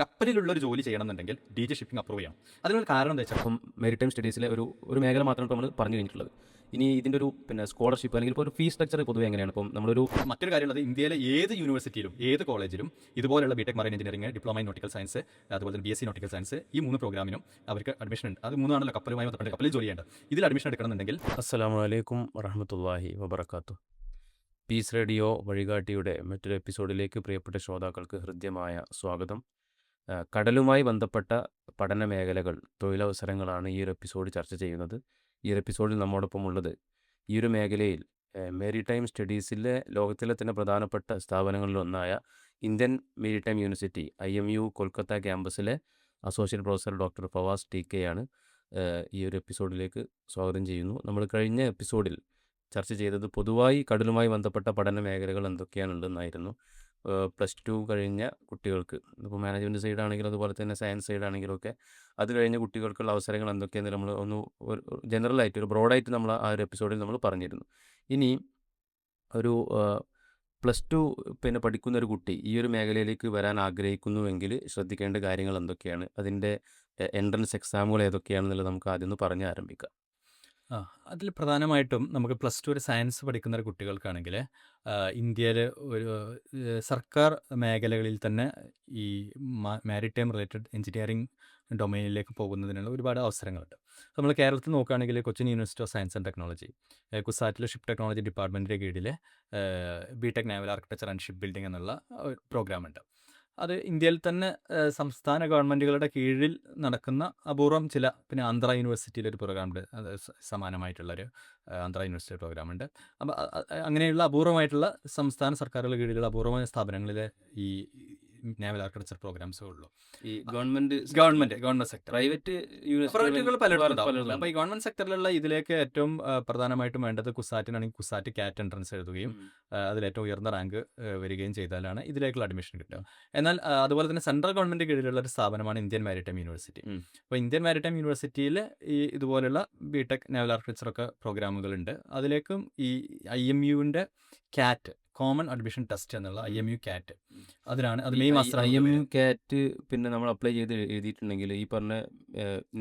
കപ്പലിലുള്ള ഒരു ജോലി ചെയ്യണമെന്നുണ്ടെങ്കിൽ DG ഷിപ്പിംഗ് അപ്രൂവ് ചെയ്യണം. അതിനൊരു കാരണം എന്താ വെച്ചാൽ അപ്പം മെരിടൈം സ്റ്റഡീസിലെ ഒരു മേഖല മാത്രമാണ് ഇപ്പോൾ നമ്മൾ പറഞ്ഞു കഴിഞ്ഞിട്ടുള്ളത്. ഇനി ഇതിൻ്റെ ഒരു സ്കോളർഷിപ്പ് അല്ലെങ്കിൽ ഇപ്പോൾ ഒരു ഫീസ് സ്ട്രക്ചർ പൊതുവെ എങ്ങനെയാണ്? ഇപ്പം നമ്മളൊരു മറ്റൊരു കാര്യമുള്ളത്, ഇന്ത്യയിലെ ഏത് യൂണിവേഴ്സിറ്റിയിലും ഏത് കോളേജിലും ഇതുപോലുള്ള BTech marine engineering, diploma in nautical science, അതുപോലെ തന്നെ BSc നോട്ടിക്കൽ സയൻസ്, ഈ 3 പ്രോഗ്രാമിനും അവർക്ക് അഡ്മിഷൻ ഉണ്ട്. അത് 3 ആണല്ലോ കപ്പലുമായി ബന്ധപ്പെട്ട് കപ്പലിൽ ജോലി ചെയ്യേണ്ടത്. ഇതിൽ അഡ്മിഷൻ എടുക്കണമെന്നുണ്ടെങ്കിൽ അസ്സലാമു അലൈക്കും വറഹ്മത്തുള്ളാഹി വബറകാതുഹു. പീസ് റേഡിയോ വഴികാട്ടിയുടെ മറ്റൊരു എപ്പിസോഡിലേക്ക് പ്രിയപ്പെട്ട ശ്രോതാക്കൾക്ക് ഹൃദ്യമായ സ്വാഗതം. കടലുമായി ബന്ധപ്പെട്ട പഠന മേഖലകൾ, തൊഴിലവസരങ്ങളാണ് ഈ ഒരു എപ്പിസോഡ് ചർച്ച ചെയ്യുന്നത്. ഈ ഒരു എപ്പിസോഡിൽ നമ്മോടൊപ്പം ഉള്ളത് ഈ ഒരു മേഖലയിൽ മെരിടൈം സ്റ്റഡീസിലെ ലോകത്തിലെ തന്നെ പ്രധാനപ്പെട്ട സ്ഥാപനങ്ങളിലൊന്നായ Indian maritime university IMU Kolkata ക്യാമ്പസിലെ associate professor doctor Fawaz TK ആണ് ഈ ഒരു എപ്പിസോഡിലേക്ക് സ്വാഗതം ചെയ്യുന്നു. നമ്മൾ കഴിഞ്ഞ എപ്പിസോഡിൽ ചർച്ച ചെയ്തത് പൊതുവായി കടലുമായി ബന്ധപ്പെട്ട പഠന മേഖലകൾ എന്തൊക്കെയാണുള്ളതെന്നായിരുന്നു. +2 കഴിഞ്ഞ കുട്ടികൾക്ക്, ഇപ്പോൾ മാനേജ്മെൻറ്റ് സൈഡാണെങ്കിലും അതുപോലെ തന്നെ സയൻസ് സൈഡാണെങ്കിലും ഒക്കെ അത് കഴിഞ്ഞ കുട്ടികൾക്കുള്ള അവസരങ്ങൾ എന്തൊക്കെയെന്ന് നമ്മൾ ഒന്ന് ഒരു ജനറലായിട്ട് ഒരു ബ്രോഡായിട്ട് നമ്മൾ ആ ഒരു എപ്പിസോഡിൽ നമ്മൾ പറഞ്ഞിരുന്നു. ഇനി ഒരു +2 പഠിക്കുന്ന ഒരു കുട്ടി ഈ ഒരു മേഖലയിലേക്ക് വരാൻ ആഗ്രഹിക്കുന്നുവെങ്കിൽ ശ്രദ്ധിക്കേണ്ട കാര്യങ്ങൾ എന്തൊക്കെയാണ്, അതിൻ്റെ എൻട്രൻസ് എക്സാമുകൾ ഏതൊക്കെയാണെന്നുള്ളത് നമുക്ക് ആദ്യം ഒന്ന് പറഞ്ഞ് ആരംഭിക്കാം. അതിൽ പ്രധാനമായിട്ടും നമുക്ക് +2 ഒരു സയൻസ് പഠിക്കുന്ന ഒരു കുട്ടികൾക്കാണെങ്കിൽ ഇന്ത്യയിൽ ഒരു സർക്കാർ മേഖലകളിൽ തന്നെ ഈ മാരിടൈം റിലേറ്റഡ് എഞ്ചിനീയറിംഗ് ഡൊമൈനിലേക്ക് പോകുന്നതിനുള്ള ഒരുപാട് അവസരങ്ങളുണ്ട്. നമ്മൾ കേരളത്തിൽ നോക്കുകയാണെങ്കിൽ Cochin university of science and technology, കുസാറ്റിലെ ഷിപ്പ് ടെക്നോളജി ഡിപ്പാർട്ട്മെൻറ്റിൻ്റെ കീഴിൽ BTech naval architecture and ship building എന്നുള്ള പ്രോഗ്രാമുണ്ട്. അത് ഇന്ത്യയിൽ തന്നെ സംസ്ഥാന ഗവൺമെൻറ്റുകളുടെ കീഴിൽ നടക്കുന്ന അപൂർവം ചില, പിന്നെ ആന്ധ്ര യൂണിവേഴ്സിറ്റിയിലൊരു പ്രോഗ്രാമുണ്ട്, അത് സമാനമായിട്ടുള്ളൊരു ആന്ധ്ര യൂണിവേഴ്സിറ്റി പ്രോഗ്രാമുണ്ട്. അപ്പോൾ അങ്ങനെയുള്ള അപൂർവമായിട്ടുള്ള സംസ്ഥാന സർക്കാരുകളുടെ കീഴിലുള്ള അപൂർവമായ സ്ഥാപനങ്ങളിലെ ഈ നാവൽ ആർക്കിടെക്ചർ പ്രോഗ്രാംസേ ഉള്ളൂ. ഈ ഗവൺമെൻറ് സെക്ടർ, പ്രൈവറ്റ് പ്രൈവറ്റുകൾ പലയിടത്തും ഉണ്ടാവും. അപ്പോൾ ഈ ഗവൺമെൻറ് സെക്ടറിലുള്ള ഇതിലേക്ക് ഏറ്റവും പ്രധാനമായിട്ടും വേണ്ടത് കുസാറ്റിനാണെങ്കിൽ കുസാറ്റ് CAT എൻട്രൻസ് എഴുതുകയും അതിലേറ്റവും ഉയർന്ന റാങ്ക് വരികയും ചെയ്താലാണ് ഇതിലേക്കുള്ള അഡ്മിഷൻ കിട്ടുക. എന്നാൽ അതുപോലെ തന്നെ സെൻട്രൽ ഗവൺമെൻറ് കീഴിലുള്ള ഒരു സ്ഥാപനമാണ് ഇന്ത്യൻ മാരിടൈം യൂണിവേഴ്സിറ്റി. അപ്പോൾ ഇന്ത്യൻ മാരിടൈം യൂണിവേഴ്സിറ്റിയിൽ ഈ ഇതുപോലുള്ള BTech നാവൽ ആർക്കിടെക്ചർ ഒക്കെ പ്രോഗ്രാമുകളുണ്ട്. അതിലേക്കും ഈ IMUവിൻ്റെ CAT, കോമൺ അഡ്മിഷൻ ടെസ്റ്റ് എന്നുള്ള IMU CAT, അതിനാണ് അത് മെയ് മാസം IMU CAT നമ്മൾ അപ്ലൈ ചെയ്ത് എഴുതിയിട്ടുണ്ടെങ്കിൽ ഈ പറഞ്ഞ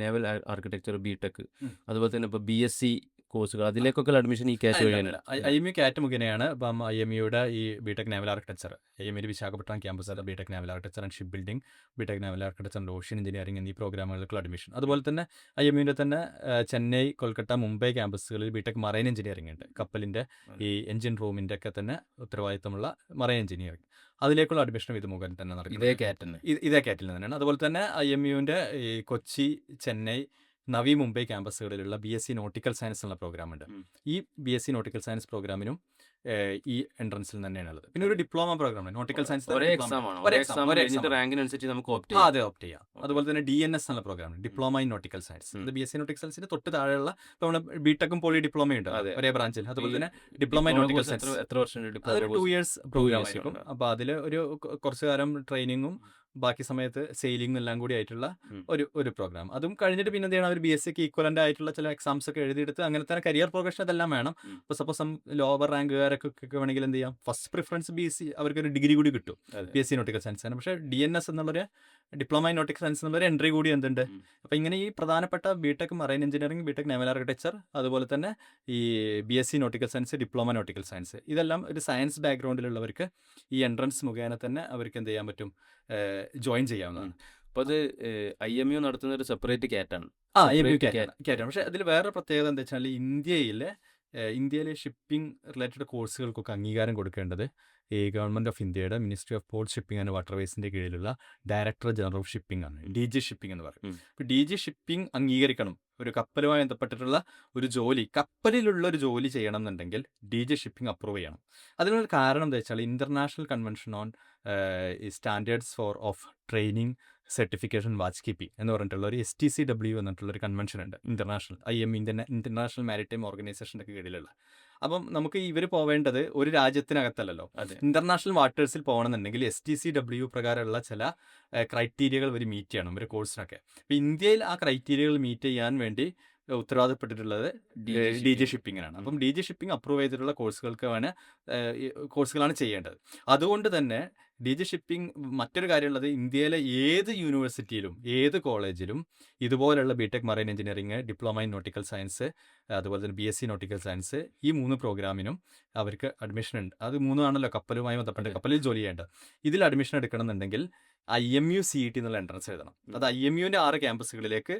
നേവൽ ആർക്കിടെക്ചർ BTech അതുപോലെ തന്നെ ഇപ്പോൾ BSc കോഴ്സുകൾ അതിലേക്കൊക്കെ അഡ്മിഷൻ ഈ CAT വഴിയാണ്. IMU CAT മുഖേനയാണ്. അപ്പം IMUയുടെ ഈ BTech naval architecture, IMU Visakhapatnam campus BTech naval architecture and ship building, BTech naval architecture and ocean engineering എന്നീ പ്രോഗ്രാമുകൾക്കുള്ള അഡ്മിഷൻ. അതുപോലെ തന്നെ IMUവിൻ്റെ തന്നെ ചെന്നൈ, കൊൽക്കത്ത, മുംബൈ ക്യാമ്പസുകളിൽ BTech മറൈൻ എഞ്ചിനീയറിംഗ് ഉണ്ട്. കപ്പലിൻ്റെ ഈ എഞ്ചിൻ റൂമിൻ്റെ ഒക്കെ തന്നെ ഉത്തരവാദിത്തമുള്ള മറൈൻ എഞ്ചിനീയറിംഗ്, അതിലേക്കുള്ള അഡ്മിഷനും ഇത് മുഖേന തന്നെ നടക്കും. ഇതേ CATൽ തന്നെയാണ്. അതുപോലെ തന്നെ IMUവിൻ്റെ ഈ കൊച്ചി, ചെന്നൈ, നവി, മുംബൈ ക്യാമ്പസുകളിലുള്ള BSc നോട്ടിക്കൽ സയൻസ് എന്നുള്ള പ്രോഗ്രാമുണ്ട്. ഈ BSc നോട്ടിക്കൽ സയൻസ് പ്രോഗ്രാമിനും ഈ എൻട്രൻസിൽ തന്നെയാണ് ഉള്ളത്. പിന്നെ ഒരു ഡിപ്ലോമ പ്രോഗ്രാം നോട്ടിക്കൽ സയൻസ്, റാങ്കിനനുസരിച്ച് നമുക്ക് ഓപ്റ്റ് ചെയ്യാം. അതുപോലെ തന്നെ DNS എന്നുള്ള program, diploma in nautical science. ഇത് BSc നോട്ടിക്കൽ സയൻസിന് തൊട്ട് താഴെയുള്ള നമ്മുടെ BTechഉം പോളി ഡിപ്ലോമയും ഉണ്ട് ഒരേ ബ്രാഞ്ചിൽ. അതുപോലെ തന്നെ ഡിപ്ലോമ ഇൻ നോട്ടിക്കൽ സയൻസ് എത്ര വർഷം? അതൊരു 2 years പ്രോഗ്രാം ആയിരിക്കും. അപ്പോൾ അതിൽ ഒരു കുറച്ച് കാലം ട്രെയിനിങ്ങും ബാക്കി സമയത്ത് സെയിലിംഗും എല്ലാം കൂടി ആയിട്ടുള്ള ഒരു പ്രോഗ്രാം. അതും കഴിഞ്ഞിട്ട് പിന്നെ എന്ത് ചെയ്യണം, അവർ BScക്ക് ഈക്വലൻ്റ് ആയിട്ടുള്ള ചില എക്സാംസ് ഒക്കെ എഴുതിയെടുത്ത് അങ്ങനെ തന്നെ കരിയർ പ്രോഗ്രഷൻ അതെല്ലാം വേണം. ഇപ്പോൾ സപ്പോസ് ലോവർ റാങ്കുകാരൊക്കെ വേണമെങ്കിൽ എന്ത് ചെയ്യാം, ഫസ്റ്റ് പ്രിഫറൻസ് BSc, അവർക്കൊരു ഡിഗ്രി കൂടി കിട്ടും BSc നോട്ടിക്കൽ സയൻസ് ആണ്. പക്ഷേ DNS എന്നുള്ളൊരു ഡിപ്ലോമ ഇൻ നോട്ടിക്കൽ സയൻസ് എന്നുള്ളൊരു എൻട്രി കൂടി എന്തുണ്ട്. അപ്പോൾ ഇങ്ങനെ ഈ പ്രധാനപ്പെട്ട BTech marine engineering, BTech naval architecture, അതുപോലെ തന്നെ ഈ BSc nautical science, diploma nautical science, ഇതെല്ലാം ഒരു സയൻസ് ബാക്ക്ഗ്രൗണ്ടിലുള്ളവർക്ക് ഈ എൻട്രൻസ് മുഖേന തന്നെ അവർക്ക് എന്ത് ചെയ്യാൻ പറ്റും, ജോയിൻ ചെയ്യാവുന്നതാണ്. അപ്പോൾ അത് IMU നടത്തുന്ന ഒരു സെപ്പറേറ്റ് CAT-ആണ്. IMU CAT. പക്ഷേ അതിൽ വേറെ പ്രത്യേകത എന്താ വെച്ചാൽ ഇന്ത്യയിലെ ഷിപ്പിംഗ് റിലേറ്റഡ് കോഴ്സുകൾക്കൊക്കെ അംഗീകാരം കൊടുക്കേണ്ടത് ഈ ഗവൺമെൻറ് ഓഫ് ഇന്ത്യയുടെ ministry of port shipping and വാട്ടർവേസിൻ്റെ കീഴിലുള്ള ഡയറക്ടർ ജനറൽ ഓഫ് ഷിപ്പിംഗ് ആണ്, DG ഷിപ്പിംഗ് എന്ന് പറയും. ഇപ്പോൾ DG ഷിപ്പിംഗ് അംഗീകരിക്കണം ഒരു കപ്പലുമായി ബന്ധപ്പെട്ടിട്ടുള്ള ഒരു ജോലി, കപ്പലിലുള്ള ഒരു ജോലി ചെയ്യണം എന്നുണ്ടെങ്കിൽ DG ഷിപ്പിംഗ് അപ്രൂവ് ചെയ്യണം. അതിനൊരു കാരണം എന്താ വെച്ചാൽ international convention on standards of training, certification, watch keeping എന്ന് പറഞ്ഞിട്ടുള്ള ഒരു STCW എന്നിട്ടുള്ളൊരു കൺവെൻഷൻ ഉണ്ട്. ഇൻ്റർനാഷണൽ മാരിടൈം ഓർഗനൈസേഷൻ്റെ കീഴിലുള്ള. അപ്പം നമുക്ക് ഇവർ പോവേണ്ടത് ഒരു രാജ്യത്തിനകത്തല്ലല്ലോ, ഇന്റർനാഷണൽ വാട്ടേഴ്സിൽ പോകണമെന്നുണ്ടെങ്കിൽ STCW പ്രകാരമുള്ള ചില ക്രൈറ്റീരിയകൾ ഇവർ മീറ്റ് ചെയ്യണം ഒരു കോഴ്സിനൊക്കെ. അപ്പോൾ ഇന്ത്യയിൽ ആ ക്രൈറ്റീരിയകൾ മീറ്റ് ചെയ്യാൻ വേണ്ടി ഉത്തരവാദപ്പെട്ടിട്ടുള്ളത് DG ഷിപ്പിങ്ങിനാണ്. അപ്പം DG ഷിപ്പിംഗ് അപ്രൂവ് ചെയ്തിട്ടുള്ള കോഴ്സുകളാണ് ചെയ്യേണ്ടത്. അതുകൊണ്ട് തന്നെ DG ഷിപ്പിംഗ് മറ്റൊരു കാര്യമുള്ളത്, ഇന്ത്യയിലെ ഏത് യൂണിവേഴ്സിറ്റിയിലും ഏത് കോളേജിലും ഇതുപോലുള്ള BTech marine engineering, diploma in nautical science, അതുപോലെ തന്നെ BSc നോട്ടിക്കൽ സയൻസ്, ഈ 3 പ്രോഗ്രാമിനും അവർക്ക് അഡ്മിഷൻ ഉണ്ട്. അത് 3 ആണല്ലോ കപ്പലുമായി ബന്ധപ്പെട്ട് അതെ. കപ്പലിൽ ജോലി ചെയ്യേണ്ടത്. ഇതിൽ അഡ്മിഷൻ എടുക്കണം എന്നുണ്ടെങ്കിൽ IMU CET എന്നുള്ള എൻട്രൻസ് എഴുതണം. അത് IMUവിൻ്റെ 6 ക്യാമ്പസുകളിലേക്ക്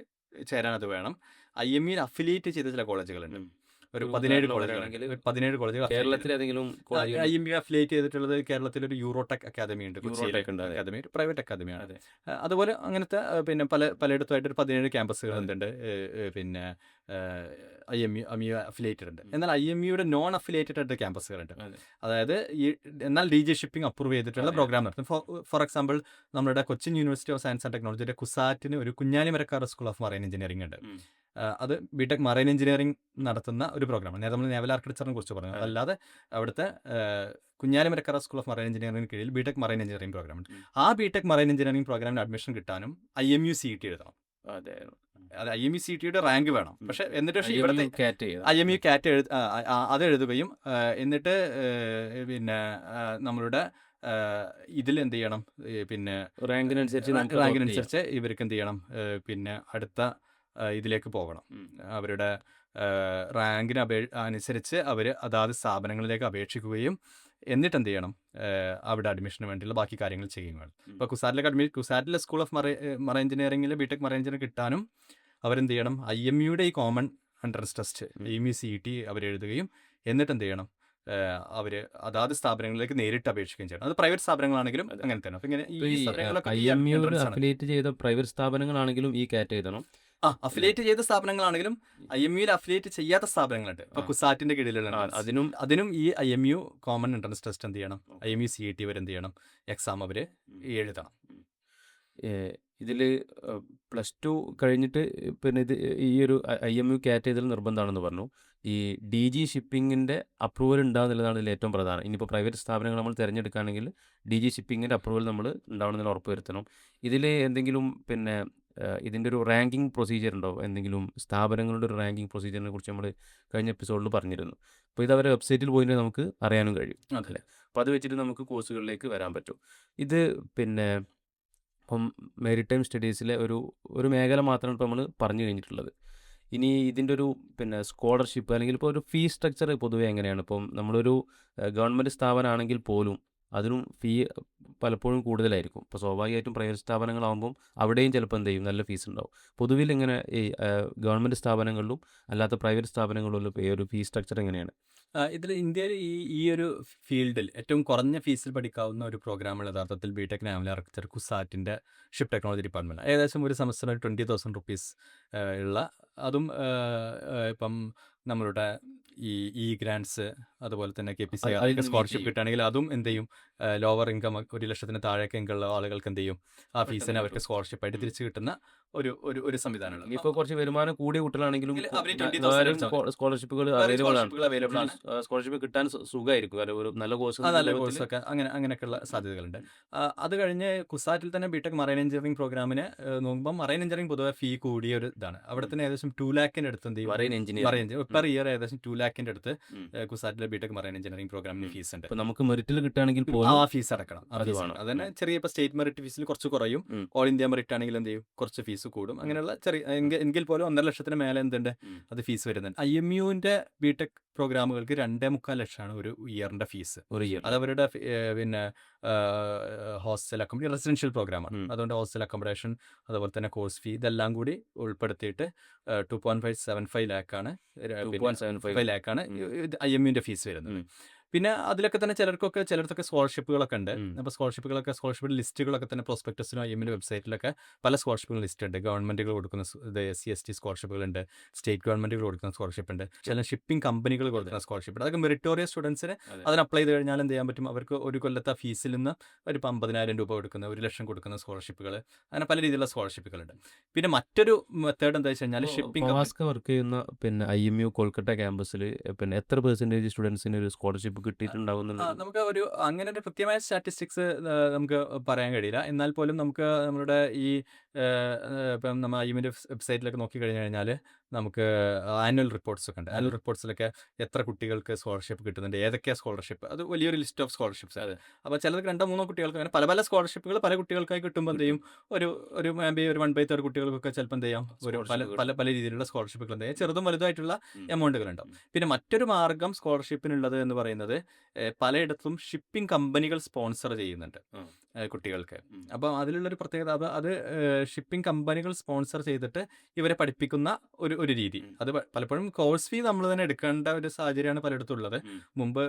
ചേരാൻ അത് വേണം. IMUവിൽ അഫിലിയേറ്റ് ചെയ്ത ചില കോളേജുകളുണ്ട്. ഉം. ഒരു ഒരു 17 ഉദാഹരണം കോളേജുകൾ, പറയുകയാണെങ്കിൽ 17 കോളേജുകൾ affiliate കേരളത്തിൽ ഏതെങ്കിലും കോളേജ് IMU അഫിലിയേറ്റ് ചെയ്തിട്ടുള്ളത് കേരളത്തിലൊരു യൂറോടെക് അക്കാദമി ഉണ്ട്, കൊച്ചിയിൽ യൂറോടെക് ഉണ്ട്. അതെ. അക്കാദമി, ഒരു പ്രൈവറ്റ് അക്കാദമിയാണ്. അതെ. അതുപോലെ അങ്ങനത്തെ പിന്നെ പലയിടത്തുമായിട്ട് ഒരു 17 ക്യാമ്പസുകൾ എന്തുണ്ട്, പിന്നെ IMU അഫിലിയേറ്റഡ് ഉണ്ട്. എന്നാൽ IMUയുടെ നോൺ അഫിലിയേറ്റഡ് ആയിട്ട് ക്യാമ്പസുകളുണ്ട്. അതെ. അതായത് എന്നാൽ DG ഷിപ്പിംഗ് അപ്രൂവ് ചെയ്തിട്ടുള്ള അതെ. പ്രോഗ്രാം നടത്തും. ഫോർ എക്സാമ്പിൾ, നമ്മുടെ Cochin university of science and ടെക്നോളജിയുടെ കുസാറ്റിന് ഒരു Kunjali Marakkar school of marine engineering ഉണ്ട്. ഉം. അത് ബിടെക് മറൈൻ എഞ്ചിനീയറിംഗ് നടത്തുന്ന ഒരു പ്രോഗ്രാമാണ്. നേരെ നമ്മൾ നേവൽ ആർക്കിടെക്ചറിനെ കുറിച്ച് പറഞ്ഞു. അതെ. അതല്ലാതെ അവിടുത്തെ കുഞ്ഞാലിമരക്കാർ സ്കൂൾ ഓഫ് മറൈൻ എഞ്ചിനീയറിംഗിന് കീഴിൽ ബിടെക് മറൈൻ എഞ്ചിനീയറിംഗ് പ്രോഗ്രാം ഉണ്ട്. ഉം. ആ ബിടെക് മറൈൻ എഞ്ചിനീയറിംഗ് പ്രോഗ്രാമിന് അഡ്മിഷൻ കിട്ടാനും IMU CET എഴുതണം. അതെ. അത് IMU CETയുടെ റാങ്ക് വേണം. പക്ഷെ എന്നിട്ട് IMU ഇവിടുത്തെ CAT ചെയ്യണം. IMU CAT അത് എഴുതുകയും എന്നിട്ട് പിന്നെ നമ്മളുടെ ഇതിൽ എന്ത് ചെയ്യണം, പിന്നെ റാങ്കിനനുസരിച്ച് റാങ്കിനനുസരിച്ച് ഇവർക്ക് എന്ത് ചെയ്യണം, പിന്നെ അടുത്ത ഇതിലേക്ക് പോകണം. അവരുടെ റാങ്കിന് അനുസരിച്ച് അവർ അതാത് സ്ഥാപനങ്ങളിലേക്ക് അപേക്ഷിക്കുകയും എന്നിട്ട് എന്ത് ചെയ്യണം, അവിടെ അഡ്മിഷന് വേണ്ടിയുള്ള ബാക്കി കാര്യങ്ങൾ ചെയ്യുകയും വേണം. ഇപ്പോൾ കുസാറ്റിലെ സ്കൂൾ ഓഫ് മറൈൻ എഞ്ചിനീയറിംഗിൽ ബിടെക് മറൈൻ എഞ്ചിനീയറിംഗ് കിട്ടാനും അവരെന്ത് ചെയ്യണം, IMUയുടെ ഈ common entrance test IMU CET അവരെഴുതുകയും എന്നിട്ട് എന്ത് ചെയ്യണം, അവർ അതാത് സ്ഥാപനങ്ങളിലേക്ക് നേരിട്ട് അപേക്ഷിക്കുകയും ചെയ്യണം. അത് പ്രൈവറ്റ് സ്ഥാപനങ്ങളാണെങ്കിലും അങ്ങനെ തന്നെ. അപ്പോൾ ഇങ്ങനെ ഈ സ്ഥാപനങ്ങളൊക്കെ ഈ IMU entrance ആണ്. അഫിലിയേറ്റ് ചെയ്ത പ്രൈവറ്റ് സ്ഥാപനങ്ങളാണെങ്കിലും ഈ CAT എഴുതണം. അഫിലിയേറ്റ് ചെയ്ത സ്ഥാപനങ്ങളാണെങ്കിലും IMUയിൽ അഫിലിയേറ്റ് ചെയ്യാത്ത സ്ഥാപനങ്ങളുണ്ട്. ഇപ്പോൾ കുസാറ്റിന്റെ കീഴിലുള്ള അതിനും ഈ IMU കോമൺ എൻട്രൻസ് ടെസ്റ്റ് എന്ത് ചെയ്യണം, IMU CET അവർ എന്ത് ചെയ്യണം, എക്സാം അവർ എഴുതണം. ഇതിൽ +2 കഴിഞ്ഞിട്ട് പിന്നെ ഈ ഒരു IMU CAT ചെയ്തൽ നിർബന്ധമാണെന്ന് പറഞ്ഞു. ഈ DG ഷിപ്പിങ്ങിൻ്റെ അപ്രൂവൽ ഉണ്ടാകുന്നുള്ളതാണ് ഇതിൽ ഏറ്റവും പ്രധാനം. ഇനിയിപ്പോൾ പ്രൈവറ്റ് സ്ഥാപനങ്ങൾ നമ്മൾ തിരഞ്ഞെടുക്കുകയാണെങ്കിൽ DG ഷിപ്പിങ്ങിൻ്റെ അപ്രൂവൽ നമ്മൾ ഉണ്ടാവണമെന്ന് ഉറപ്പ് വരുത്തണം. ഇതിൽ എന്തെങ്കിലും പിന്നെ ഇതിൻ്റെ ഒരു റാങ്കിങ് പ്രൊസീജിയർ ഉണ്ടോ? എന്തെങ്കിലും സ്ഥാപനങ്ങളുടെ ഒരു റാങ്കിങ് പ്രൊസീജിയറിനെ കുറിച്ച് നമ്മൾ കഴിഞ്ഞ എപ്പിസോഡിൽ പറഞ്ഞിരുന്നു. അപ്പോൾ ഇത് അവരുടെ വെബ്സൈറ്റിൽ പോയിട്ട് നമുക്ക് അറിയാനും കഴിയും. അതെ. അപ്പോൾ അത് വെച്ചിട്ട് നമുക്ക് കോഴ്സുകളിലേക്ക് വരാൻ പറ്റും. ഇത് പിന്നെ ഇപ്പം മെരിടൈം സ്റ്റഡീസിലെ ഒരു മേഖല മാത്രമാണ് ഇപ്പോൾ നമ്മൾ പറഞ്ഞു കഴിഞ്ഞിട്ടുള്ളത്. ഇനി ഇതിൻ്റെ ഒരു പിന്നെ സ്കോളർഷിപ്പ് അല്ലെങ്കിൽ ഇപ്പോൾ ഒരു ഫീ സ്ട്രക്ചർ പൊതുവേ എങ്ങനെയാണ്? ഇപ്പം നമ്മളൊരു ഗവൺമെൻറ് സ്ഥാപനമാണെങ്കിൽ പോലും അതിനും ഫീ പലപ്പോഴും കൂടുതലായിരിക്കും. ഇപ്പോൾ സ്വാഭാവികമായിട്ടും പ്രൈവറ്റ് സ്ഥാപനങ്ങളാകുമ്പം അവിടെയും ചിലപ്പോൾ എന്ത് ചെയ്യും, നല്ല ഫീസ് ഉണ്ടാവും. പൊതുവിൽ ഇങ്ങനെ ഈ ഗവൺമെൻറ് സ്ഥാപനങ്ങളിലും അല്ലാത്ത പ്രൈവറ്റ് സ്ഥാപനങ്ങളിലും ഈ ഒരു ഫീ സ്ട്രക്ചർ എങ്ങനെയാണ്? ഇതിൽ ഇന്ത്യയിൽ ഈ ഒരു ഫീൽഡിൽ ഏറ്റവും കുറഞ്ഞ ഫീസിൽ പഠിക്കാവുന്ന ഒരു പ്രോഗ്രാമാണ് യഥാർത്ഥത്തിൽ ബിടെക് നാവൽ ആർക്കിടെക്ചർ കുസാറ്റിൻ്റെ ഷിപ്പ് ടെക്നോളജി ഡിപ്പാർട്ട്മെൻറ്റ്. ഏകദേശം ഒരു സെമസ്റ്ററിന് 20,000 റുപ്പീസ് ഉള്ള, അതും ഇപ്പം നമ്മളുടെ ഈ ഗ്രാൻഡ്സ് അതുപോലെ തന്നെ KPCI സ്കോളർഷിപ്പ് കിട്ടുകയാണെങ്കിൽ അതും എന്ത് ചെയ്യും, ലോവർ ഇൻകം 1,00,000 താഴേക്ക് ഇൻകമുള്ള ആളുകൾക്ക് എന്ത് ചെയ്യും, ആ ഫീസിനെ അവർക്ക് സ്കോളർഷിപ്പായിട്ട് തിരിച്ചു കിട്ടുന്ന ഒരു സംവിധാനമാണ്. ഇപ്പോൾ കുറച്ച് വരുമാനം കൂടിയ കുട്ടികളാണെങ്കിലും അവര് 20,000 സ്കോളർഷിപ്പുകൾ അവൈലബിൾ ആണ്. സ്കോളർഷിപ്പ് കിട്ടാൻ സുഖമായിരിക്കും. കാരണം ഒരു നല്ല കോഴ്സ് നല്ല കോഴ്സൊക്കെ അങ്ങനെയൊക്കെയുള്ള സാധ്യതകളുണ്ട്. അത് കഴിഞ്ഞ് കുസാറ്റിൽ തന്നെ ബിടെക് മറൈൻ എഞ്ചിനീയറിംഗ് പ്രോഗ്രാമിന് നോക്കുമ്പോൾ മറൈൻ എഞ്ചിനീയറിംഗ് പൊതുവെ ഫീ കൂടിയ ഒരു ഇതാണ്. അവിടെ തന്നെ ഏകദേശം 2 ലാഖിൻ്റെ അടുത്ത് എന്ത് ചെയ്യും, മറൈൻ എഞ്ചിനീയറിംഗ് പെർ ഇയർ ഏകദേശം 2 ലാഖിൻ്റെ അടുത്ത് കുസാറ്റിലെ ബിടെക് മറൈൻ എഞ്ചിനീയറിംഗ് പ്രോഗ്രാമിന് ഫീസ് ഉണ്ട്. ഇപ്പോൾ നമുക്ക് മെറിറ്റിൽ കിട്ടുകയാണെങ്കിൽ പോലും ആ ഫീസ് അടക്കണം. അത് തന്നെ ചെറിയ ഇപ്പോൾ സ്റ്റേറ്റ് മെറിറ്റ് ഫീസിൽ കുറച്ച് കുറയും, ഓൾ ഇന്ത്യ മെറിറ്റ് ആണെങ്കിൽ എന്ത് ചെയ്യും, കുറച്ച് ഫീസ് കൂടും. അങ്ങനെയുള്ള ചെറിയ എങ്കിൽ പോലും 1,50,000 മേലെ എന്തുണ്ട്, അത് ഫീസ് വരുന്നുണ്ട്. IMUവിൻ്റെ ബിടെക് പ്രോഗ്രാമുകൾക്ക് 2.25 ലക്ഷമാണ് ഒരു ഇയറിൻ്റെ ഫീസ്. അത് അവരുടെ പിന്നെ ഹോസ്റ്റൽ അക്കോമഡേഷൻ റെസിഡൻഷ്യൽ പ്രോഗ്രാമാണ്. അതുകൊണ്ട് ഹോസ്റ്റൽ അക്കോമഡേഷൻ അതുപോലെ തന്നെ കോഴ്സ് ഫീ ഇതെല്ലാം കൂടി ഉൾപ്പെടുത്തിയിട്ട് 2.575 ലാഖാണ് IMUവിൻ്റെ ഫീസ് വരുന്നത്. പിന്നെ അതിലൊക്കെ തന്നെ ചിലർക്കൊക്കെ സ്കോളർഷിപ്പുകളൊക്കെ ഉണ്ട്. അപ്പോൾ സ്കോളർഷിപ്പ് ലിസ്റ്റുകളൊക്കെ തന്നെ പ്രോസ്പെക്ടസിനും IMUവിൻ്റെ വെബ്സൈറ്റിലൊക്കെ പല സ്കോളർഷിപ്പുകൾ ലിസ്റ്റ് ഉണ്ട്. ഗവൺമെൻറ്റുകൾ കൊടുക്കുന്ന SC/ST സ്കോളർഷിപ്പുകളുണ്ട്, സ്റ്റേറ്റ് ഗവൺമെൻറ്റുകൾ കൊടുക്കുന്ന സ്കോളർഷിപ്പ് ഉണ്ട്, ചില ഷിപ്പിംഗ് കമ്പനികൾ കൊടുക്കുന്ന സ്കോളർഷിപ്പ് ഉണ്ട്. അതൊക്കെ മെറിറ്റോറിയസ് സ്റ്റുഡൻസിന് അതിന് അപ്ലൈ ചെയ്ത് കഴിഞ്ഞാൽ എന്ത് ചെയ്യാൻ പറ്റും, അവർക്ക് ഒരു കൊല്ലത്തെ ഫീസിൽ നിന്ന് ഒരു 50,000 രൂപ കൊടുക്കുന്ന, 1,00,000 കൊടുക്കുന്ന സ്കോളർഷിപ്പുകൾ, അങ്ങനെ പല രീതിയിലുള്ള സ്കോളർഷിപ്പുകളുണ്ട്. പിന്നെ മറ്റൊരു മെത്തേഡ് എന്താ വെച്ച് കഴിഞ്ഞാൽ ഷിപ്പിംഗ് വർക്ക് ചെയ്യുന്ന പിന്നെ IMU കൊൽക്കത്ത ക്യാമ്പസിൽ പിന്നെ എത്ര പെർസെൻറ്റേജ് സ്റ്റുഡൻസിന് ഒരു സ്കോളർഷിപ്പ് കിട്ടിയിട്ടുണ്ടാവുന്നുണ്ട്? നമുക്ക് അങ്ങനെ ഒരു കൃത്യമായ സ്റ്റാറ്റിസ്റ്റിക്സ് നമുക്ക് പറയാൻ കഴിയില്ല. എന്നാൽ പോലും നമുക്ക് നമ്മുടെ ഈ ഇപ്പം നമ്മൾ ഐഎമ്മിൻ്റെ വെബ്സൈറ്റിലൊക്കെ നോക്കി കഴിഞ്ഞ് കഴിഞ്ഞാൽ നമുക്ക് ആനുവൽ റിപ്പോർട്ട്സ് ഒക്കെ ഉണ്ട്. ആനുവൽ റിപ്പോർട്ട്സിലൊക്കെ എത്ര കുട്ടികൾക്ക് സ്കോളർഷിപ്പ് കിട്ടുന്നുണ്ട്, ഏതൊക്കെയാണ് സ്കോളർഷിപ്പ്, അത് വലിയൊരു ലിസ്റ്റ് ഓഫ് സ്കോളർഷിപ്സ് ആണ്. അപ്പോൾ ചിലർക്ക് 2-3 കുട്ടികൾക്ക് അങ്ങനെ പല പല സ്കോളർഷിപ്പുകൾ പല കുട്ടികൾക്കായി കിട്ടുമ്പോൾ എന്ത് ചെയ്യും, ഒരു ഒരു മേ ബി ഒരു 1/3 കുട്ടികൾക്കൊക്കെ ചിലപ്പോൾ എന്ത് ചെയ്യാം, ഒരു പല സ്കോളർഷിപ്പ് പല പല രീതിയിലുള്ള സ്കോളർഷിപ്പുകൾ എന്ത് ചെയ്യാം, ചെറുതും വലുതായിട്ടുള്ള ഉം. എമൗണ്ടുകൾ ഉണ്ടാവും. പിന്നെ മറ്റൊരു മാർഗം സ്കോളർഷിപ്പിനുള്ളത് എന്ന് പറയുന്നത് പലയിടത്തും ഷിപ്പിംഗ് കമ്പനികൾ സ്പോൺസർ ചെയ്യുന്നുണ്ട് ഉം. കുട്ടികൾക്ക്. ഉം. അപ്പോൾ അതിലുള്ളൊരു പ്രത്യേകത അത് ഷിപ്പിംഗ് കമ്പനികൾ സ്പോൺസർ ചെയ്തിട്ട് ഇവരെ പഠിപ്പിക്കുന്ന ഒരു രീതി. ഉം. അത് പലപ്പോഴും കോഴ്സ് ഫീ നമ്മൾ തന്നെ എടുക്കേണ്ട ഒരു സാഹചര്യമാണ് പലയിടത്തും ഉള്ളത്. ഉം. മുമ്പ്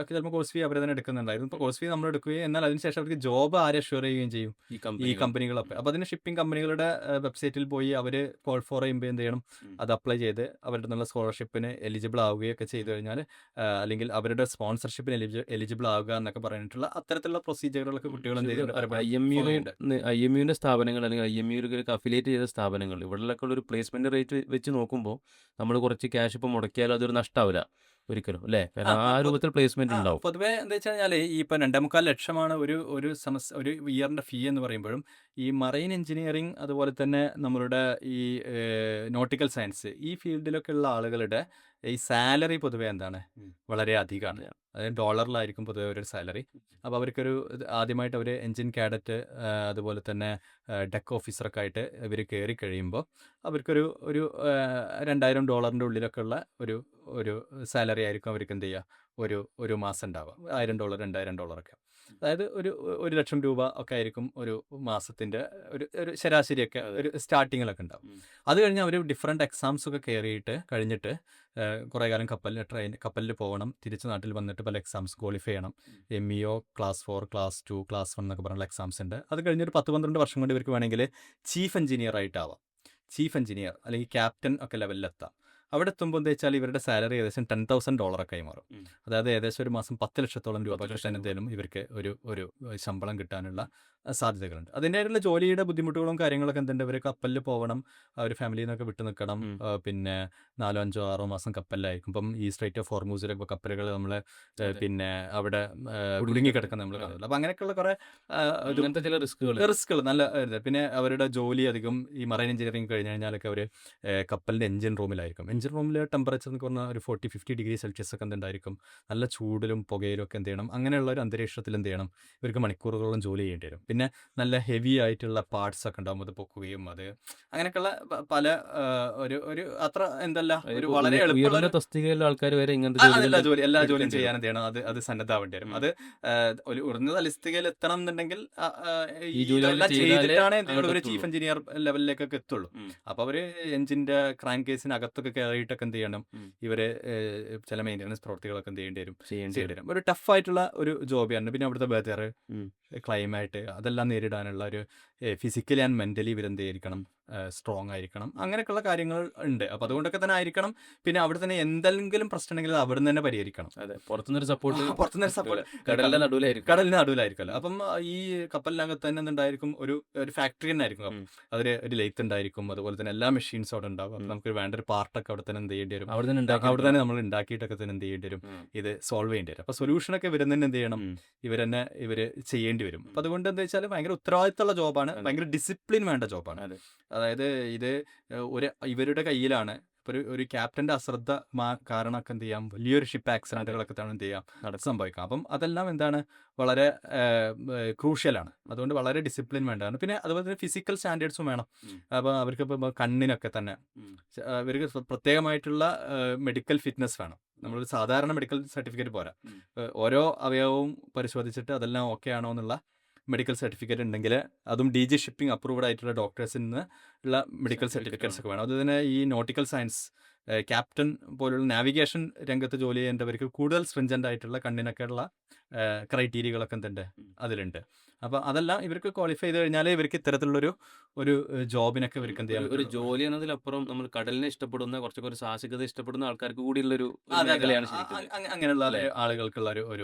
ഒക്കെ ചിലപ്പോൾ കോഴ്സ് ഫീ അവർ തന്നെ എടുക്കുന്നുണ്ടായിരുന്നു. ഇപ്പോൾ കോഴ്സ് ഫീ നമ്മൾ എടുക്കുകയും എന്നാൽ അതിനുശേഷം അവർക്ക് ജോബ് ആരെ അഷ്യൂർ ചെയ്യുകയും ചെയ്യും, ഈ ഈ കമ്പനികൾ കമ്പനികളൊക്കെ. അപ്പോൾ അതിന് ഷിപ്പിംഗ് കമ്പനികളുടെ വെബ്സൈറ്റിൽ പോയി അവർ കോൾ ഫോർ ചെയ്യുമ്പോൾ എന്ത് ചെയ്യണം, ഉം. അത് അപ്ലൈ ചെയ്ത് അവരുടെ നല്ല സ്കോളർഷിപ്പിന് എലിജിബിൾ ആവുകയൊക്കെ ചെയ്തു കഴിഞ്ഞാൽ, അല്ലെങ്കിൽ അവരുടെ സ്പോൺസർഷിപ്പിന് എലിജിബിൾ ആവുക എന്നൊക്കെ പറഞ്ഞിട്ടുള്ള അത്തരത്തിലുള്ള പ്രൊസീജിയറുകളൊക്കെ കുട്ടികൾ എന്ത് ചെയ്യുന്നുണ്ട്, പലപ്പോഴും follow ചെയ്യുന്നുണ്ട്. IMUവിൻ്റെ സ്ഥാപനങ്ങൾ അല്ലെങ്കിൽ IMUവിലേക്ക് അഫിലിയേറ്റ് ചെയ്ത സ്ഥാപനങ്ങൾ ഇവിടെയൊക്കെ ഉള്ള ഒരു പ്ലേസ്മെന്റ് റേറ്റ് വെച്ച് നോക്കുമ്പോൾ നമ്മൾ കുറച്ച് ക്യാഷ് ഇപ്പോൾ മുടക്കിയാലും അതൊരു നഷ്ടമാവില്ല ഒരിക്കലും, അല്ലേ? കാരണം ആ രൂപത്തിൽ പ്ലേസ്മെന്റ് ഉണ്ടാവും. പൊതുവേ എന്താ വെച്ച് കഴിഞ്ഞാൽ ഈ ഇപ്പം 2.25 ലക്ഷമാണ് ഒരു ഇയറിൻ്റെ ഫീ എന്ന് പറയുമ്പോഴും, ഈ മറൈൻ എഞ്ചിനീയറിംഗ് അതുപോലെ തന്നെ നമ്മളുടെ ഈ നോട്ടിക്കൽ സയൻസ് ഈ ഫീൽഡിലൊക്കെ ഉള്ള ആളുകളുടെ ഈ സാലറി പൊതുവേ എന്താണ്, ഉം. വളരെ അധികമാണ്. അതായത് ഡോളറിലായിരിക്കും പൊതുവെ ഒരു സാലറി. അപ്പോൾ അവർക്കൊരു ആദ്യമായിട്ട് അവർ എൻജിൻ കാഡറ്റ് അതുപോലെ തന്നെ ഡെക്ക് ഓഫീസറൊക്കെ ആയിട്ട് ഇവർ കയറി കഴിയുമ്പോൾ അവർക്കൊരു ഒരു $2000 ഉള്ളിലൊക്കെ ഉള്ള ഒരു ഒരു സാലറി ആയിരിക്കും അവർക്ക് എന്ത് ചെയ്യുക, ഒരു മാസം ഉണ്ടാവുക. $1000 $2000 ഒക്കെ. അതായത് ഒരു 1 ലക്ഷം രൂപ ഒക്കെ ആയിരിക്കും ഒരു മാസത്തിൻ്റെ ഒരു ശരാശരിയൊക്കെ ഒരു സ്റ്റാർട്ടിങ്ങിലൊക്കെ ഉണ്ടാവും. ഉം. അത് കഴിഞ്ഞ് അവർ ഡിഫറെൻറ്റ് എക്സാംസ് ഒക്കെ കഴിഞ്ഞിട്ട് കുറേ കാലം കപ്പലിൽ പോകണം, തിരിച്ച് നാട്ടിൽ വന്നിട്ട് പല എക്സാംസ് ക്വാളിഫൈ ചെയ്യണം. MEO ക്ലാസ് 4 ക്ലാസ് 2 ക്ലാസ് 1 എന്നൊക്കെ പറഞ്ഞുള്ള എക്സാംസ് ഉണ്ട്. അത് കഴിഞ്ഞൊരു 10-12 വർഷം കൊണ്ട് ഇവർക്ക് വേണമെങ്കിൽ ചീഫ് എഞ്ചിനീയർ ആയിട്ടാവാം, ചീഫ് എഞ്ചിനീയർ അല്ലെങ്കിൽ ക്യാപ്റ്റൻ ഒക്കെ ലെവലിലെത്താം. അവിടെ എത്തുമ്പോൾ എന്താ വെച്ചാൽ ഇവരുടെ സാലറി ഏകദേശം $10,000 ഒക്കെ ആയി മാറും. ഉം. അതായത് ഏകദേശം ഒരു മാസം 10 ലക്ഷത്തോളം രൂപ 10 ലക്ഷം രൂപ. എന്തെങ്കിലും ഇവർക്ക് ഒരു ശമ്പളം കിട്ടാനുള്ള സാധ്യതകളുണ്ട്. അതിൻ്റെതായിട്ടുള്ള ജോലിയുടെ ബുദ്ധിമുട്ടുകളും കാര്യങ്ങളൊക്കെ എന്തുണ്ട്, ഇവർ കപ്പലിൽ പോകണം, ഒരു ഫാമിലിയിൽ നിന്നൊക്കെ വിട്ടു നിൽക്കണം. ഉം. പിന്നെ 4, 5, 6 മാസം കപ്പലിലായിരിക്കും. ഇപ്പം ഈ സ്ട്രൈറ്റ് ഓഫ് ഹോർമൂസിലൊക്കെ കപ്പലുകൾ നമ്മൾ അതെ. പിന്നെ അവിടെ കുടുങ്ങി കുടുങ്ങിക്കിടക്കുന്ന നമ്മൾ അതെ. കാണുമല്ലോ. അപ്പം അങ്ങനെയൊക്കെയുള്ള കുറേ അങ്ങനത്തെ ചില റിസ്കുകൾ റിസ്ക്കുകൾ നല്ല ഇത്. പിന്നെ അവരുടെ ജോലി അധികം ഈ മറൈൻ എഞ്ചിനീയറിംഗ് കഴിഞ്ഞ് കഴിഞ്ഞാലൊക്കെ അവർ കപ്പലിൻ്റെ എഞ്ചിൻ റൂമിലായിരിക്കും. എഞ്ചിൻ റൂമിൽ ടെമ്പറേച്ചർ എന്നൊക്കെ പറഞ്ഞാൽ ഒരു 40-50 ഡിഗ്രി സെൽഷ്യസ് ഒക്കെ എന്തുണ്ടായിരിക്കും, നല്ല ചൂടിലും പുകയിലും ഒക്കെ എന്ത് ചെയ്യണം, അങ്ങനെയുള്ള ഒരു അന്തരീക്ഷത്തിൽ എന്ത് ചെയ്യണം, ഇവർക്ക് മണിക്കൂറുകളോളം ജോലി ചെയ്യേണ്ടി വരും. പിന്നെ നല്ല ഹെവി ആയിട്ടുള്ള പാർട്സ് ഒക്കെ ഉണ്ടാകുമ്പോൾ അത് പൊക്കുകയും അത് അങ്ങനെയൊക്കെയുള്ള പല ഒരു അത്ര എന്തല്ല ഒരു വളരെ എളുപ്പമുള്ള ഉയർന്ന തസ്തികയിലുള്ള ആൾക്കാർ വരെ ഇങ്ങനത്തെ എല്ലാ ജോലിയും എടുക്കേണ്ടി ചെയ്യാൻ എന്ത് ചെയ്യണം, അത് സന്നദ്ധാവേണ്ടി വരും. അത് ഒരു ഉയർന്ന തലസ്ഥികയിൽ എത്തണം എന്നുണ്ടെങ്കിൽ ഈ ജോലികൾ ഇതെല്ലാം ചെയ്താലേ ചെയ്തിട്ടാണ് അങ്ങോട്ട് ഒരു എത്തുള്ളൂ. ചീഫ് എഞ്ചിനീയർ ലെവലിലേക്കൊക്കെ എത്തുള്ളൂ. ഉം. അപ്പോൾ അവർ എഞ്ചിൻ്റെ ക്രാങ്ക് കേസിനകത്തൊക്കെ കയറിയിട്ടൊക്കെ എന്ത് ചെയ്യണം, ഉം. ഇവര് ചില മെയിൻ്റനൻസ് പ്രവർത്തികളൊക്കെ എന്ത് ചെയ്യേണ്ടി വരും, ചെയ്യേണ്ടി ചെയ്യേണ്ടി വരും. ഒരു ടഫായിട്ടുള്ള ഒരു ജോബാണ്. പിന്നെ അവിടുത്തെ വെതർ, ഉം. ക്ലൈമാറ്റ് അതെല്ലാം നേരിടാനുള്ള ഒരു ഫിസിക്കലി ആൻഡ് മെൻ്റലി ഇവരെന്തായിരിക്കണം, സ്ട്രോങ് ആയിരിക്കണം. അങ്ങനെയൊക്കെയുള്ള കാര്യങ്ങൾ ഉണ്ട്. അപ്പോൾ അതുകൊണ്ടൊക്കെ തന്നെ ആയിരിക്കണം. പിന്നെ അവിടെ തന്നെ എന്തെങ്കിലും പ്രശ്നം ഉണ്ടെങ്കിൽ അവിടെ നിന്ന് തന്നെ പരിഹരിക്കണം. അതെ, പുറത്തുനിന്നൊരു സപ്പോർട്ട് പുറത്തുനിന്നൊരു സപ്പോർട്ട് കടലിന്റെ നടുവിലായിരിക്കും. കടലിന് നടുവിലായിരിക്കുമല്ലോ. അപ്പം ഈ കപ്പലിനകത്ത് തന്നെ എന്തുണ്ടായിരിക്കും, ഒരു ഫാക്ടറി തന്നെ ആയിരിക്കും. ഉം. അതിൽ ഒരു ലെയ്ത്ത് ഉണ്ടായിരിക്കും, അതുപോലെ തന്നെ എല്ലാ മെഷീൻസും അവിടെ ഉണ്ടാവും. അപ്പം നമുക്ക് വേണ്ട ഒരു പാർട്ടൊക്കെ അവിടെ തന്നെ എന്ത് ചെയ്യേണ്ടി വരും, അവിടെ തന്നെ അവിടെ തന്നെ നമ്മൾ ഉണ്ടാക്കിയിട്ടൊക്കെ തന്നെ എന്ത് ചെയ്യേണ്ടി വരും, ഇത് സോൾവ് ചെയ്യേണ്ടി വരും. അപ്പോൾ സൊല്യൂഷനൊക്കെ ഇവർ തന്നെ എന്ത് ചെയ്യണം, ഇവർ ചെയ്യേണ്ടി വരും. അപ്പം അതുകൊണ്ട് എന്താ വെച്ചാൽ ഭയങ്കര ഉത്തരവാദിത്തമുള്ള ജോബാണ്, ഭയങ്കര ഡിസിപ്ലിൻ വേണ്ട ജോബാണ്. അതെ. അതായത് ഇത് ഇവരുടെ കയ്യിലാണ്. ഇപ്പോൾ ഒരു ക്യാപ്റ്റൻ്റെ അശ്രദ്ധ കാരണമൊക്കെ എന്ത് ചെയ്യാം, വലിയൊരു ഷിപ്പ് ആക്സിഡൻറ്റുകളൊക്കെ തന്നെ എന്ത് ചെയ്യാം, സംഭവിക്കാം. അപ്പം അതെല്ലാം എന്താണ്, വളരെ ക്രൂഷ്യലാണ്. അതുകൊണ്ട് വളരെ ഡിസിപ്ലിൻ വേണ്ടതാണ്. പിന്നെ അതുപോലെ തന്നെ ഫിസിക്കൽ സ്റ്റാൻഡേർഡ്സും വേണം. അപ്പോൾ അവർക്ക് ഇപ്പോൾ കണ്ണിനൊക്കെ തന്നെ ഇവർക്ക് പ്രത്യേകമായിട്ടുള്ള മെഡിക്കൽ ഫിറ്റ്നസ് വേണം. നമ്മളൊരു സാധാരണ മെഡിക്കൽ സർട്ടിഫിക്കറ്റ് പോരാ. ഓരോ അവയവവും പരിശോധിച്ചിട്ട് അതെല്ലാം ഓക്കെ ആണോ എന്നുള്ള മെഡിക്കൽ സർട്ടിഫിക്കറ്റ് ഉണ്ടെങ്കിൽ, അതും DG ഷിപ്പിംഗ് അപ്രൂവ്ഡ് ആയിട്ടുള്ള ഡോക്ടേഴ്സിൽ നിന്ന് ഉള്ള മെഡിക്കൽ സർട്ടിഫിക്കറ്റ്സ് ഒക്കെ വേണം. അതുപോലെ തന്നെ ഈ നോട്ടിക്കൽ സയൻസ് ക്യാപ്റ്റൻ പോലുള്ള നാവിഗേഷൻ രംഗത്ത് ജോലി ചെയ്യേണ്ടവർക്ക് കൂടുതൽ സ്ട്രിഞ്ചൻ്റ് ആയിട്ടുള്ള കണ്ണിനൊക്കെ ഉള്ള ക്രൈറ്റീരിയകളൊക്കെ എന്തുണ്ട് അതിലുണ്ട്. അപ്പോൾ അതെല്ലാം ഇവർക്ക് ക്വാളിഫൈ ചെയ്ത് കഴിഞ്ഞാൽ ഇവർക്ക് ഇത്തരത്തിലുള്ളൊരു ജോബിനൊക്കെ ഇവർക്ക് എന്ത് ചെയ്യാൻ ഒരു ജോലി എന്നതിലപ്പുറം നമ്മൾ കടലിനെ ഇഷ്ടപ്പെടുന്ന കുറച്ചൊക്കെ ഒരു സാഹസികത ഇഷ്ടപ്പെടുന്ന ആൾക്കാർക്ക് കൂടിയുള്ളൊരു അതെ, മേഖലയാണ് ശരിക്കും. അങ്ങനെയുള്ള ആളുകൾക്കുള്ള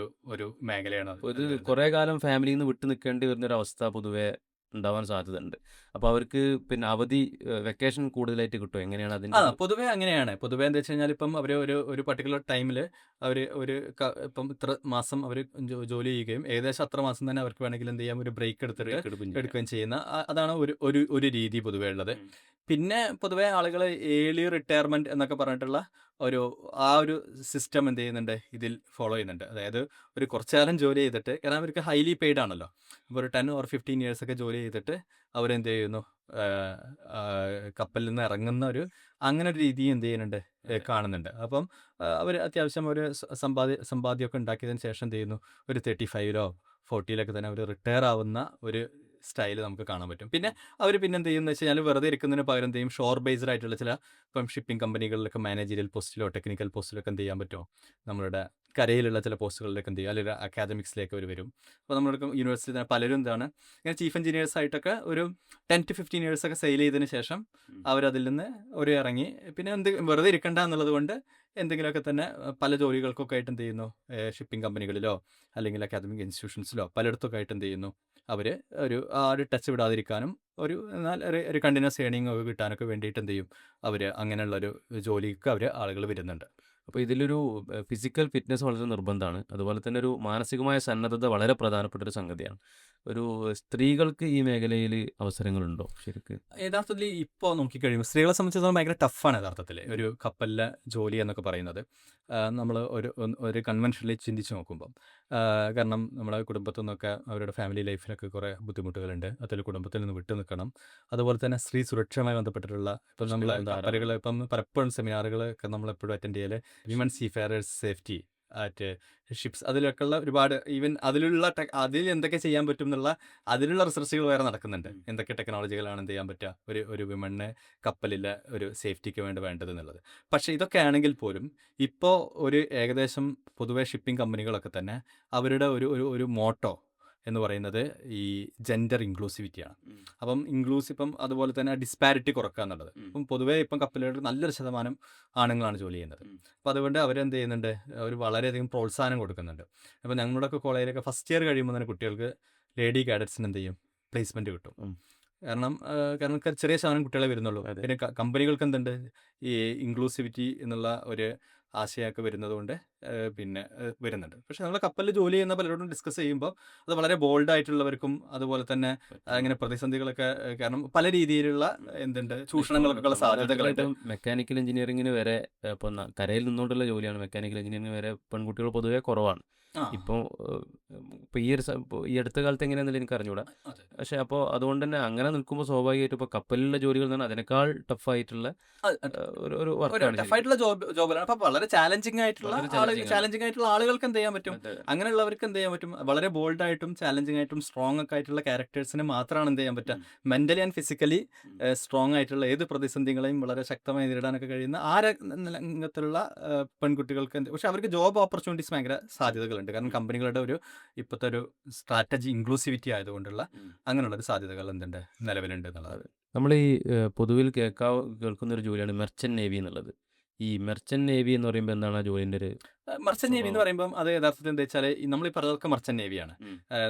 ഒരു മേഖലയാണ് അത്. ഒരു കുറെ കാലം ഫാമിലിയിൽ നിന്ന് വിട്ടു നിൽക്കേണ്ടി വരുന്ന ഒരു അവസ്ഥ പൊതുവെ ഉണ്ടാവാൻ സാധ്യതയുണ്ട്. അപ്പോൾ അവർക്ക് പിന്നെ അവധി വെക്കേഷൻ കൂടുതലായിട്ട് കിട്ടുമോ? എങ്ങനെയാണ് അതിൻ്റെ ഒരു പൊതുവേ അങ്ങനെയാണ്. പൊതുവേ എന്താ വെച്ച് കഴിഞ്ഞാൽ ഇപ്പം അവര് ഒരു പർട്ടിക്കുലർ ടൈമില് അവര് ഇപ്പം ഇത്ര മാസം അവര് ജോലി ചെയ്യുകയും ഏകദേശം അത്ര മാസം തന്നെ അവർക്ക് വേണമെങ്കിൽ എന്ത് ചെയ്യാം, ഒരു ബ്രേക്ക് എടുത്തിട്ട് ബ്രേക്ക് എടുക്കുകയും ചെയ്യാം? എടുക്കുകയും ചെയ്യുന്ന അതാണ് ഒരു രീതി പൊതുവേ ഉള്ളത്. ഉം. പിന്നെ പൊതുവേ ആളുകൾ ഏർലി റിട്ടയർമെന്റ് എന്നൊക്കെ പറഞ്ഞിട്ടുള്ള ഒരു ഒരു സിസ്റ്റം എന്ത് ചെയ്യുന്നുണ്ട്, ഇതിൽ ഫോളോ ചെയ്യുന്നുണ്ട്. അതായത് ഒരു കുറച്ചു കാലം ജോലി ചെയ്തിട്ട്, കാരണം അവർക്ക് ഹൈലി പെയ്ഡ് ആണല്ലോ. അപ്പോൾ ഒരു 10 or 15 ഇയേഴ്സ് ഒക്കെ ജോലി ചെയ്തിട്ട് അവരെന്ത് ചെയ്യുന്നു, കപ്പലിൽ നിന്ന് ഇറങ്ങുന്ന അങ്ങനെ ഒരു രീതി എന്ത് ചെയ്യുന്നുണ്ട്, അതെ. കാണുന്നുണ്ട്. അപ്പം അവർ അത്യാവശ്യം ഒരു സമ്പാദ്യമൊക്കെ ഉണ്ടാക്കിയതിന് ശേഷം എന്ത് ചെയ്യുന്നു, ഒരു 35ലോ 40ലൊക്കെ തന്നെ അവർ റിട്ടയർ ആവുന്ന ഒരു സ്റ്റൈല് നമുക്ക് കാണാൻ പറ്റും. പിന്നെ അവർ പിന്നെ എന്ത് ചെയ്യുന്നത് വെച്ച് കഴിഞ്ഞാൽ വെറുതെ ഇരിക്കുന്നതിന് പകരം എന്ത് ചെയ്യും, ഷോർ ബേസ്ഡ് ആയിട്ടുള്ള ചില ഇപ്പം ഷിപ്പിംഗ് കമ്പനികളിലൊക്കെ മാനേജറിയൽ പോസ്റ്റിലോ ടെക്നിക്കൽ പോസ്റ്റിലൊക്കെ എന്ത് ചെയ്യാൻ പറ്റുമോ, നമ്മളുടെ കരയിലുള്ള ചില പോസ്റ്റുകളിലേക്ക് എന്ത് ചെയ്യും, അല്ലെങ്കിൽ അക്കാദമിക്സിലേക്ക് അവർ വരും. അപ്പോൾ നമ്മുടെ യൂണിവേഴ്സിറ്റി തന്നെ പലരും എന്താണ് ഇങ്ങനെ ചീഫ് എഞ്ചിനീയേഴ്സ് ആയിട്ടൊക്കെ ഒരു 10 to 15 ഇയേഴ്സ് ഒക്കെ സെയിൽ ചെയ്തതിന് ശേഷം ഉം. അവരതിൽ നിന്ന് ഇറങ്ങി. പിന്നെ വെറുതെ ഇരിക്കണ്ട എന്നുള്ളത് കൊണ്ട് എന്തെങ്കിലുമൊക്കെ തന്നെ പല ജോലികൾക്കൊക്കെ ആയിട്ട് എന്ത് ചെയ്യുന്നു, ഷിപ്പിംഗ് കമ്പനികളിലോ അല്ലെങ്കിൽ അക്കാദമിക് ഇൻസ്റ്റിറ്റ്യൂഷൻസിലോ പലയിടത്തൊക്കെ ആയിട്ട് എന്ത് ചെയ്യുന്നു, അവർ ഒരു ടച്ച് വിടാതിരിക്കാനും എന്നാൽ ഒരു കണ്ടിന്യൂസ് ഏണിംഗ് ഒക്കെ കിട്ടാനൊക്കെ വേണ്ടിയിട്ട് എന്ത് ചെയ്യും, അവർ അങ്ങനെയുള്ളൊരു ജോലിക്ക് ആളുകൾ വരുന്നുണ്ട്. അപ്പോൾ ഇതിലൊരു ഫിസിക്കൽ ഫിറ്റ്നസ് വളരെ നിർബന്ധമാണ്. അതുപോലെ തന്നെ ഒരു മാനസികമായ സന്നദ്ധത വളരെ പ്രധാനപ്പെട്ട ഒരു സംഗതിയാണ്. ഒരു സ്ത്രീകൾക്ക് ഈ മേഖലയിൽ അവസരങ്ങളുണ്ടോ ശരിക്ക്? യഥാർത്ഥത്തിൽ ഇപ്പോൾ നോക്കിക്കഴിയുമ്പോൾ സ്ത്രീകളെ സംബന്ധിച്ചിടത്തോളം ഭയങ്കര ടഫാണ് യഥാർത്ഥത്തിൽ ഒരു കപ്പലിലെ ജോലി എന്നൊക്കെ പറയുന്നത്. നമ്മൾ ഒരു കൺവെൻഷനലി ചിന്തിച്ച് നോക്കുമ്പം, കാരണം നമ്മുടെ കുടുംബത്തിൽ നിന്നൊക്കെ അവരുടെ ഫാമിലി ലൈഫിലൊക്കെ കുറേ ബുദ്ധിമുട്ടുകളുണ്ട്. അതിൽ കുടുംബത്തിൽ നിന്ന് വിട്ടു നിൽക്കണം. അതുപോലെ തന്നെ സ്ത്രീ സുരക്ഷയുമായി ബന്ധപ്പെട്ടിട്ടുള്ള ഇപ്പം നമ്മൾ പ്രശ്നങ്ങൾ ധാരാളം. കപ്പലുകൾ ഇപ്പം പലപ്പോഴും സെമിനാറുകളൊക്കെ നമ്മളെപ്പോഴും അറ്റൻഡ് ചെയ്യൽ women seafarers safety at ships, അതിലൊക്കെയുള്ള ഒരുപാട് ഈവൻ അതിൽ എന്തൊക്കെ ചെയ്യാൻ പറ്റും എന്നുള്ള അതിലുള്ള റിസർച്ചുകൾ വേറെ നടക്കുന്നുണ്ട്. എന്തൊക്കെ ടെക്നോളജികളാണ് എന്ത് ചെയ്യാൻ പറ്റുക ഒരു വിമണിനെ കപ്പലിലെ ഒരു സേഫ്റ്റിക്ക് വേണ്ടത് എന്നുള്ളത്. പക്ഷേ ഇതൊക്കെ ആണെങ്കിൽ പോലും ഇപ്പോൾ ഏകദേശം പൊതുവെ ഷിപ്പിംഗ് കമ്പനികളൊക്കെ തന്നെ അവരുടെ ഒരു മോട്ടോ എന്ന് പറയുന്നത് ഈ ജെൻഡർ ഇൻക്ലൂസിവിറ്റിയാണ്. അപ്പം ഇപ്പം അതുപോലെ തന്നെ ഡിസ്പാരിറ്റി കുറക്കുക എന്നുള്ളത്. ഇപ്പം പൊതുവേ ഇപ്പം കപ്പലുകളിൽ നല്ലൊരു ശതമാനം ആണുങ്ങളാണ് ജോലി ചെയ്യുന്നത്. അപ്പോൾ അതുകൊണ്ട് അവരെന്ത് ചെയ്യുന്നുണ്ട്, അവർ വളരെയധികം പ്രോത്സാഹനം കൊടുക്കുന്നുണ്ട്. അപ്പോൾ ഞങ്ങളുടെയൊക്കെ കോളേജിലൊക്കെ ഫസ്റ്റ് ഇയർ കഴിയുമ്പോൾ തന്നെ കുട്ടികൾക്ക് ലേഡി കാഡറ്റ്സിന് എന്ത് ചെയ്യും, പ്ലേസ്മെൻറ്റ് കിട്ടും. കാരണം ചെറിയ ശതമാനം കുട്ടികളെ വരുന്നുള്ളൂ. അതെ. പിന്നെ കമ്പനികൾക്ക് എന്തുണ്ട്, ഈ ഇൻക്ലൂസിവിറ്റി എന്നുള്ള ഒരു ആശയമൊക്കെ വരുന്നത് കൊണ്ട് പിന്നെ വരുന്നുണ്ട്. പക്ഷെ നമ്മൾ കപ്പലിൽ ജോലി ചെയ്യുന്ന പലരോടും ഡിസ്കസ് ചെയ്യുമ്പോൾ അത് വളരെ ബോൾഡ് ആയിട്ടുള്ളവർക്കും അതുപോലെ തന്നെ അങ്ങനെ പ്രതിസന്ധികളൊക്കെ കാരണം പല രീതിയിലുള്ള ചൂഷണങ്ങൾക്കൊക്കെ ഉള്ള സാധ്യതകളുണ്ട്. മെക്കാനിക്കൽ എഞ്ചിനീയറിംഗിന് വരെ ഇപ്പം കരയിൽ നിന്നുകൊണ്ടുള്ള ജോലിയാണ്. മെക്കാനിക്കൽ എഞ്ചിനീയറിംഗ് വരെ പെൺകുട്ടികൾ പൊതുവെ കുറവാണ്. ഇപ്പോൾ ഈ അടുത്ത കാലത്ത് എങ്ങനെയാണെന്നില്ല എനിക്ക് അറിഞ്ഞൂടാ. പക്ഷെ അപ്പോൾ അതുകൊണ്ട് തന്നെ അങ്ങനെ നിൽക്കുമ്പോൾ സ്വാഭാവികമായിട്ടും ഇപ്പോൾ കപ്പലിലെ ജോലികൾ എന്ന് പറഞ്ഞാൽ അതിനേക്കാൾ ടഫായിട്ടുള്ള ഒരു വർക്കാണ്. ടഫായിട്ടുള്ള ജോബുകളാണ്. അപ്പോൾ വളരെ ചാലഞ്ചിങ് ആയിട്ടുള്ള ആളുകൾക്ക് എന്ത് ചെയ്യാൻ പറ്റും, അങ്ങനെയുള്ളവർക്ക് എന്ത് ചെയ്യാൻ പറ്റും, വളരെ ബോൾഡ് ആയിട്ടും ചാലഞ്ചിങ് ആയിട്ടും സ്ട്രോങ് ഒക്കെ ആയിട്ടുള്ള ക്യാരക്ടേഴ്സിന് മാത്രമാണ് എന്ത് ചെയ്യാൻ പറ്റുക, മെന്റലി ആൻഡ് ഫിസിക്കലി സ്ട്രോങ് ആയിട്ടുള്ള ഏത് പ്രതിസന്ധികളെയും വളരെ ശക്തമായി നേരിടാനൊക്കെ കഴിയുന്ന രംഗത്തുള്ള പെൺകുട്ടികൾക്ക് പക്ഷെ അവർക്ക് ജോബ് ഓപ്പർച്യൂണിറ്റീസ് ഭയങ്കര സാധ്യതകളുണ്ട്. കാരണം കമ്പനികളുടെ ഇപ്പോഴത്തെ ഒരു സ്ട്രാറ്റജി ഇൻക്ലൂസിവിറ്റി ആയതുകൊണ്ടുള്ള അങ്ങനെയുള്ളൊരു സാധ്യതകൾ നിലവിലുണ്ട് എന്നുള്ളത്. നമ്മൾ ഈ പൊതുവിൽ കേൾക്കുന്ന ഒരു ജോലിയാണ് മെർച്ചന്റ് നേവി എന്നുള്ളത്. ഈ മെർച്ചന്റ് നേവി എന്ന് പറയുമ്പോൾ എന്താണ് ആ ജോലിൻ്റെ ഒരു മർച്ചന്റ് നേവി എന്ന് പറയുമ്പോൾ അത് യഥാർത്ഥത്തിൽ എന്താ വെച്ചാൽ നമ്മൾ ഈ പറഞ്ഞതൊക്കെ മർച്ചന്റ് നേവിയാണ്.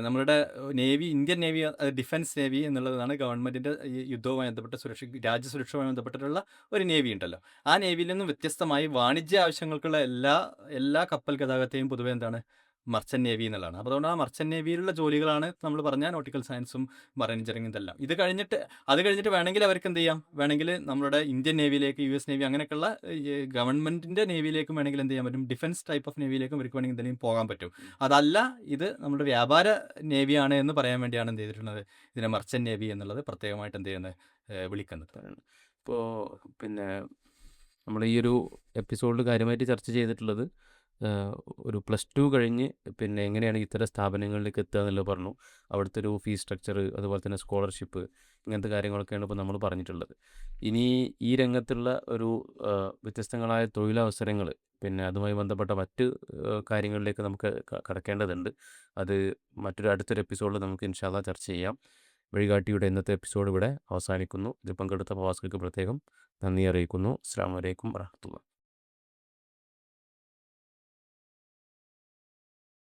നമ്മളുടെ navy, Indian navy, defence navy എന്നുള്ളതാണ് ഗവൺമെന്റിന്റെ യുദ്ധവുമായി ബന്ധപ്പെട്ട രാജ്യസുരക്ഷയുമായി ബന്ധപ്പെട്ടിട്ടുള്ള ഒരു നേവി ഉണ്ടല്ലോ. ആ നേവിയിൽ നിന്നും വ്യത്യസ്തമായി വാണിജ്യ ആവശ്യങ്ങൾക്കുള്ള എല്ലാ കപ്പൽ ഗതാഗതത്തെയും പൊതുവെ എന്താണ് മർച്ചന്റ് നേവി എന്നുള്ളതാണ്. അപ്പോൾ അതുകൊണ്ട് ആ മർച്ചന്റ് നേവിയിലുള്ള ജോലികളാണ് നമ്മൾ പറഞ്ഞ നോട്ടിക്കൽ സയൻസും മറൈൻ എഞ്ചിനീയറിംഗും ഇതെല്ലാം. അത് കഴിഞ്ഞിട്ട് വേണമെങ്കിൽ അവർക്ക് എന്ത് ചെയ്യാം, വേണമെങ്കിൽ നമ്മുടെ ഇന്ത്യൻ നേവിയിലേക്ക്, US നേവി അങ്ങനെയൊക്കെയുള്ള ഗവൺമെന്റിന്റെ നേവിയിലേക്കും വേണമെങ്കിൽ എന്ത് ചെയ്യാൻ പറ്റും, ഡിഫൻസ് ടൈപ്പ് ഓഫ് നേവിയിലേക്കും ഇവർക്ക് വേണമെങ്കിൽ എന്തെങ്കിലും പോകാൻ പറ്റും. അതല്ല, ഇത് നമ്മുടെ വ്യാപാര നേവിയാണ് എന്ന് പറയാൻ വേണ്ടിയാണ് എന്ത് ചെയ്തിട്ടുള്ളത്, ഇതിനെ മർച്ചന്റ് നേവി എന്നുള്ളത് പ്രത്യേകമായിട്ട് എന്ത് ചെയ്യുന്നത്, വിളിക്കുന്നത്. ഇപ്പോൾ പിന്നെ നമ്മൾ ഈ ഒരു എപ്പിസോഡിൽ കാര്യമായിട്ട് ചർച്ച ചെയ്തിട്ടുള്ളത് ഒരു +2 കഴിഞ്ഞ് പിന്നെ എങ്ങനെയാണ് ഇത്തരം സ്ഥാപനങ്ങളിലേക്ക് എത്തുക എന്നുള്ളത് പറഞ്ഞു. അവിടുത്തെ ഒരു ഫീസ് സ്ട്രക്ചർ, അതുപോലെ തന്നെ സ്കോളർഷിപ്പ്, ഇങ്ങനത്തെ കാര്യങ്ങളൊക്കെയാണ് ഇപ്പോൾ നമ്മൾ പറഞ്ഞിട്ടുള്ളത്. ഇനി ഈ രംഗത്തുള്ള ഒരു വ്യത്യസ്തങ്ങളായ തൊഴിലവസരങ്ങൾ, പിന്നെ അതുമായി ബന്ധപ്പെട്ട മറ്റ് കാര്യങ്ങളിലേക്ക് നമുക്ക് കടക്കേണ്ടതുണ്ട്. അത് അടുത്തൊരു എപ്പിസോഡിൽ നമുക്ക് ഇൻഷാ അല്ലാഹ് ചർച്ച ചെയ്യാം. വഴികാട്ടിയുടെ ഇന്നത്തെ എപ്പിസോഡ് ഇവിടെ അവസാനിക്കുന്നു. ഇതിൽ പങ്കെടുത്ത പ്രവാസികൾക്ക് പ്രത്യേകം നന്ദി അറിയിക്കുന്നു. അസ്സലാമു അലൈക്കും വറഹ്മത്തുള്ളാഹി.